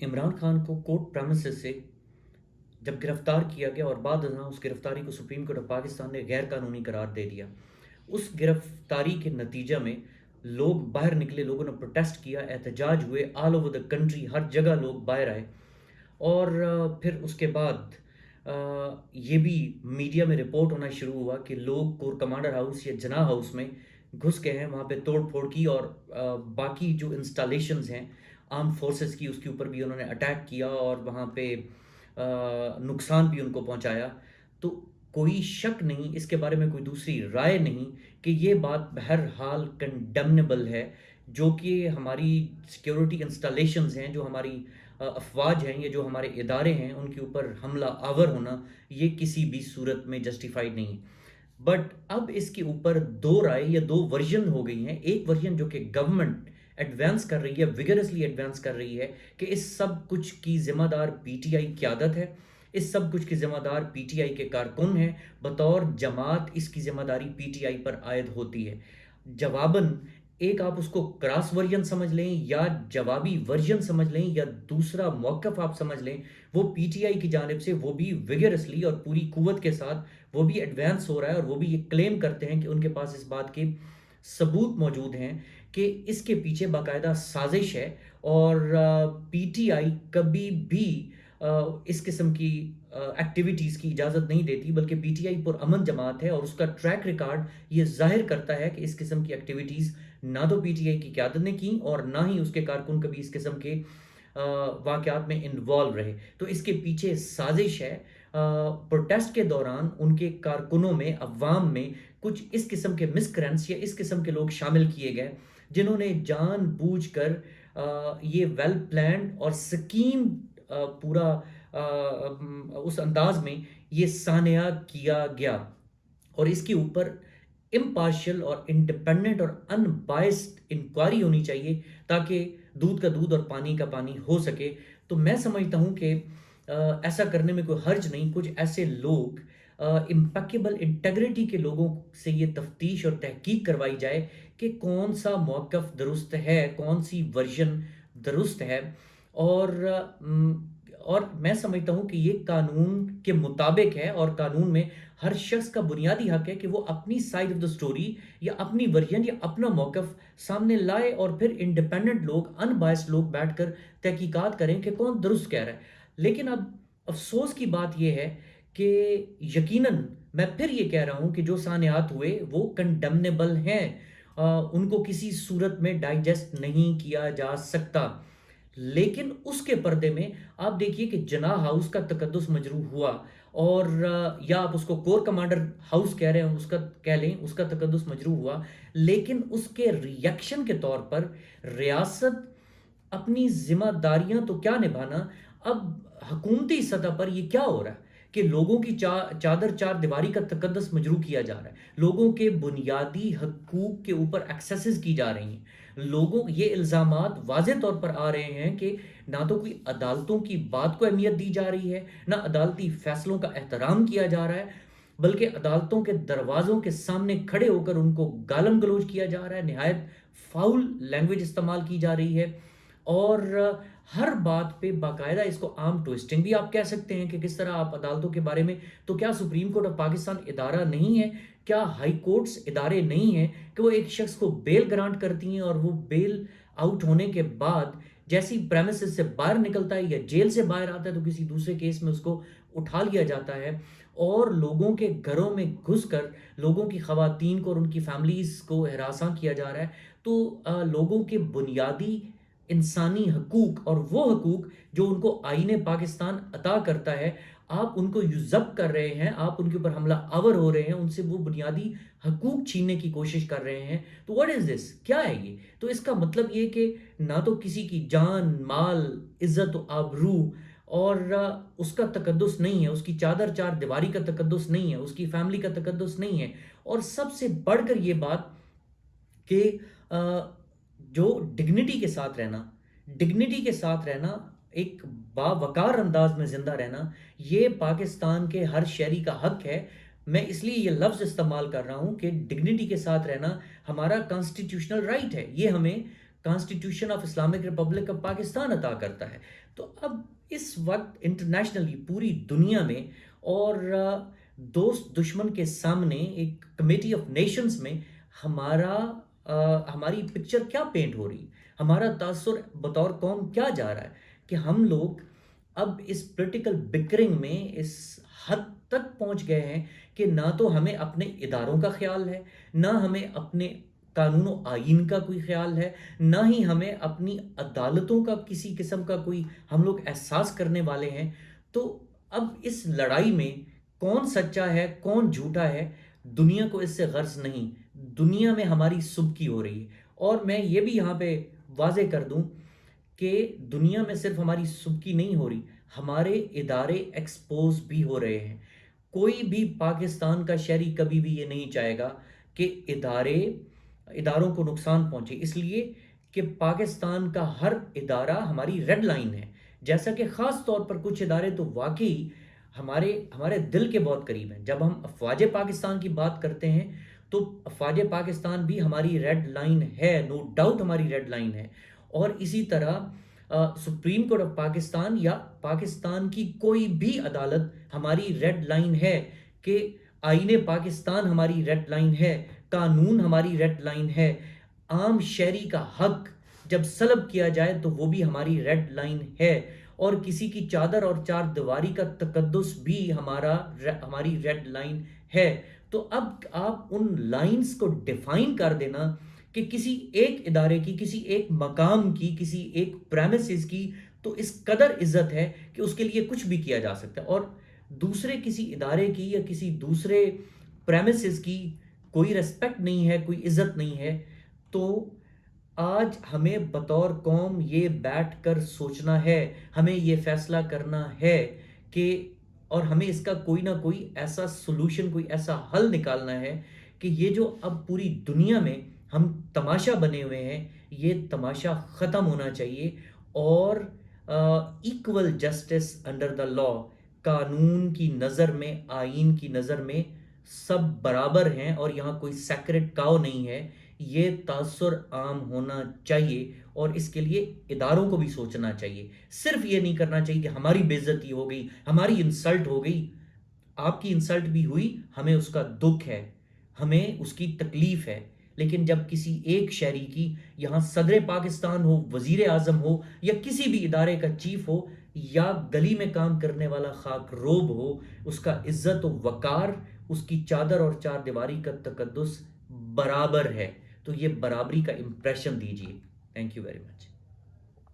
عمران خان کو court premises سے جب گرفتار کیا گیا اور بعد ازاں اس گرفتاری کو سپریم کورٹ آف پاکستان نے غیر قانونی قرار دے دیا، اس گرفتاری کے نتیجہ میں لوگ باہر نکلے، لوگوں نے پروٹیسٹ کیا، احتجاج ہوئے، آل اوور دا کنٹری ہر جگہ لوگ باہر آئے، اور پھر اس کے بعد یہ بھی میڈیا میں رپورٹ ہونا شروع ہوا کہ لوگ کور کمانڈر ہاؤس یا جناح ہاؤس میں گھس گئے ہیں، وہاں پہ توڑ پھوڑ کی، اور باقی جو انسٹالیشنز ہیں آرم فورسز کی اس کے اوپر بھی انہوں نے اٹیک کیا اور وہاں پہ نقصان بھی ان کو پہنچایا۔ تو کوئی شک نہیں، اس کے بارے میں کوئی دوسری رائے نہیں کہ یہ بات بہرحال کنڈمنیبل ہے، جو کہ ہماری سیکیورٹی انسٹالیشنز ہیں، جو ہماری افواج ہیں یا جو ہمارے ادارے ہیں، ان کے اوپر حملہ آور ہونا یہ کسی بھی صورت میں جسٹیفائڈ نہیں ہے۔ بٹ اب اس کے اوپر دو رائے یا دو ورژن ہو گئی ہیں۔ ایک ورژن جو کہ گورنمنٹ ایڈوانس کر رہی ہے، ویگرسلی ایڈوانس کر رہی ہے کہ اس سب کچھ کی ذمہ دار پی ٹی آئی قیادت ہے، اس سب کچھ کی ذمہ دار پی ٹی آئی کے کارکن ہیں، بطور جماعت اس کی ذمہ داری پی ٹی آئی پر عائد ہوتی ہے۔ جواباً ایک آپ اس کو کراس ورژن سمجھ لیں یا جوابی ورژن سمجھ لیں یا دوسرا موقف آپ سمجھ لیں، وہ پی ٹی آئی کی جانب سے وہ بھی ویگرسلی اور پوری قوت کے ساتھ وہ بھی ایڈوانس ہو رہا ہے، اور وہ بھی یہ کلیم کرتے ہیں کہ ان کے پاس اس بات کے ثبوت موجود ہیں کہ اس کے پیچھے باقاعدہ سازش ہے، اور پی ٹی آئی کبھی بھی اس قسم کی ایکٹیویٹیز کی اجازت نہیں دیتی، بلکہ پی ٹی آئی پر امن جماعت ہے، اور اس کا ٹریک ریکارڈ یہ ظاہر کرتا ہے کہ اس قسم کی ایکٹیویٹیز نہ تو پی ٹی آئی کی قیادت نے کی اور نہ ہی اس کے کارکن کبھی اس قسم کے واقعات میں انوالو رہے۔ تو اس کے پیچھے سازش ہے۔ پروٹیسٹ کے دوران ان کے کارکنوں میں، عوام میں کچھ اس قسم کے مسکرینٹس یا اس قسم کے لوگ شامل کیے گئے جنہوں نے جان بوجھ کر یہ ویل پلانڈ اور سکیم پورا اس انداز میں یہ سانحہ کیا گیا، اور اس کے اوپر امپارشل اور انڈیپینڈنٹ اور ان بائسڈ انکوائری ہونی چاہیے تاکہ دودھ کا دودھ اور پانی کا پانی ہو سکے۔ تو میں سمجھتا ہوں کہ ایسا کرنے میں کوئی حرج نہیں۔ کچھ ایسے لوگ امپیکیبل انٹیگریٹی کے لوگوں سے یہ تفتیش اور تحقیق کروائی جائے کہ کون سا موقف درست ہے، کون سی ورژن درست ہے، اور اور میں سمجھتا ہوں کہ یہ قانون کے مطابق ہے، اور قانون میں ہر شخص کا بنیادی حق ہے کہ وہ اپنی سائڈ آف دا سٹوری یا اپنی ورژن یا اپنا موقف سامنے لائے، اور پھر انڈیپینڈنٹ لوگ، ان بائسڈ لوگ بیٹھ کر تحقیقات کریں کہ کون درست کہہ رہا ہے۔ لیکن اب افسوس کی بات یہ ہے کہ یقیناً میں پھر یہ کہہ رہا ہوں کہ جو سانحات ہوئے وہ کنڈمنیبل ہیں، ان کو کسی صورت میں ڈائجسٹ نہیں کیا جا سکتا۔ لیکن اس کے پردے میں آپ دیکھیے کہ جناح ہاؤس کا تقدس مجروح ہوا، اور یا آپ اس کو کور کمانڈر ہاؤس کہہ رہے ہیں، اس کا کہہ لیں، اس کا تقدس مجروح ہوا، لیکن اس کے ریئیکشن کے طور پر ریاست اپنی ذمہ داریاں تو کیا نبھانا، اب حکومتی سطح پر یہ کیا ہو رہا ہے کہ لوگوں کی چادر چار دیواری کا تقدس مجروح کیا جا رہا ہے، لوگوں کے بنیادی حقوق کے اوپر ایکسیسز کی جا رہی ہیں، لوگوں یہ الزامات واضح طور پر آ رہے ہیں کہ نہ تو کوئی عدالتوں کی بات کو اہمیت دی جا رہی ہے، نہ عدالتی فیصلوں کا احترام کیا جا رہا ہے، بلکہ عدالتوں کے دروازوں کے سامنے کھڑے ہو کر ان کو گالم گلوچ کیا جا رہا ہے، نہایت فاؤل لینگویج استعمال کی جا رہی ہے، اور ہر بات پہ باقاعدہ اس کو عام ٹوئسٹنگ بھی آپ کہہ سکتے ہیں کہ کس طرح آپ عدالتوں کے بارے میں، تو کیا سپریم کورٹ آف پاکستان ادارہ نہیں ہے؟ کیا ہائی کورٹس ادارے نہیں ہیں کہ وہ ایک شخص کو بیل گرانٹ کرتی ہیں، اور وہ بیل آؤٹ ہونے کے بعد جیسی پریمیسز سے باہر نکلتا ہے یا جیل سے باہر آتا ہے تو کسی دوسرے کیس میں اس کو اٹھا لیا جاتا ہے، اور لوگوں کے گھروں میں گھس کر لوگوں کی خواتین کو اور ان کی فیملیز کو ہراساں کیا جا رہا ہے۔ تو لوگوں کے بنیادی انسانی حقوق، اور وہ حقوق جو ان کو آئین پاکستان عطا کرتا ہے، آپ ان کو یوزب کر رہے ہیں، آپ ان کے اوپر حملہ آور ہو رہے ہیں، ان سے وہ بنیادی حقوق چھیننے کی کوشش کر رہے ہیں۔ تو واٹ از دس؟ کیا ہے یہ؟ تو اس کا مطلب یہ کہ نہ تو کسی کی جان، مال، عزت و آبرو اور اس کا تقدس نہیں ہے، اس کی چادر چار دیواری کا تقدس نہیں ہے، اس کی فیملی کا تقدس نہیں ہے، اور سب سے بڑھ کر یہ بات کہ جو ڈگنیٹی کے ساتھ رہنا، ڈگنیٹی کے ساتھ رہنا، ایک باوقار انداز میں زندہ رہنا، یہ پاکستان کے ہر شہری کا حق ہے۔ میں اس لیے یہ لفظ استعمال کر رہا ہوں کہ ڈگنیٹی کے ساتھ رہنا ہمارا کانسٹیٹیوشنل رائٹ ہے، یہ ہمیں constitution of Islamic republic of Pakistan عطا کرتا ہے. تو اب اس وقت انٹرنیشنلی پوری دنیا میں اور دوست دشمن کے سامنے ایک کمیٹی آف نیشنز میں ہماری پکچر کیا پینٹ ہو رہی، ہمارا تاثر بطور قوم کیا جا رہا ہے کہ ہم لوگ اب اس پولیٹیکل بکرنگ میں اس حد تک پہنچ گئے ہیں کہ نہ تو ہمیں اپنے اداروں کا خیال ہے، نہ ہمیں اپنے قانون و آئین کا کوئی خیال ہے، نہ ہی ہمیں اپنی عدالتوں کا کسی قسم کا کوئی ہم لوگ احساس کرنے والے ہیں. تو اب اس لڑائی میں کون سچا ہے کون جھوٹا ہے دنیا کو اس سے غرض نہیں. دنیا میں ہماری سبکی ہو رہی ہے، اور میں یہ بھی یہاں پہ واضح کر دوں کہ دنیا میں صرف ہماری سبکی نہیں ہو رہی، ہمارے ادارے ایکسپوز بھی ہو رہے ہیں. کوئی بھی پاکستان کا شہری کبھی بھی یہ نہیں چاہے گا کہ اداروں کو نقصان پہنچے، اس لیے کہ پاکستان کا ہر ادارہ ہماری ریڈ لائن ہے. جیسا کہ خاص طور پر کچھ ادارے تو واقعی ہمارے دل کے بہت قریب ہیں. جب ہم افواج پاکستان کی بات کرتے ہیں تو افواج پاکستان بھی ہماری ریڈ لائن ہے، نو ڈاؤٹ ہماری ریڈ لائن ہے. اور اسی طرح سپریم کورٹ آف پاکستان یا پاکستان کی کوئی بھی عدالت ہماری ریڈ لائن ہے، کہ آئین پاکستان ہماری ریڈ لائن ہے، قانون ہماری ریڈ لائن ہے. عام شہری کا حق جب سلب کیا جائے تو وہ بھی ہماری ریڈ لائن ہے. اور کسی کی چادر اور چار دیواری کا تقدس بھی ہماری ریڈ لائن ہے. تو اب آپ ان لائنز کو ڈیفائن کر دینا کہ کسی ایک ادارے کی، کسی ایک مقام کی، کسی ایک پریمیسز کی تو اس قدر عزت ہے کہ اس کے لیے کچھ بھی کیا جا سکتا ہے، اور دوسرے کسی ادارے کی یا کسی دوسرے پریمیسز کی کوئی ریسپیکٹ نہیں ہے، کوئی عزت نہیں ہے. تو آج ہمیں بطور قوم یہ بیٹھ کر سوچنا ہے، ہمیں یہ فیصلہ کرنا ہے کہ اور ہمیں اس کا کوئی نہ کوئی ایسا سلوشن، کوئی ایسا حل نکالنا ہے کہ یہ جو اب پوری دنیا میں ہم تماشا بنے ہوئے ہیں، یہ تماشا ختم ہونا چاہیے. اور ایکول جسٹس انڈر دا لا، قانون کی نظر میں، آئین کی نظر میں سب برابر ہیں اور یہاں کوئی سیکرٹ کاؤ نہیں ہے. یہ تاثر عام ہونا چاہیے اور اس کے لیے اداروں کو بھی سوچنا چاہیے. صرف یہ نہیں کرنا چاہیے کہ ہماری بے عزتی ہو گئی، ہماری انسلٹ ہو گئی. آپ کی انسلٹ بھی ہوئی، ہمیں اس کا دکھ ہے، ہمیں اس کی تکلیف ہے. لیکن جب کسی ایک شہری کی، یہاں صدر پاکستان ہو، وزیر اعظم ہو، یا کسی بھی ادارے کا چیف ہو، یا گلی میں کام کرنے والا خاک روب ہو، اس کا عزت و وقار، اس کی چادر اور چار دیواری کا تقدس برابر ہے. تو یہ برابری کا امپریشن دیجیے. Thank you very much.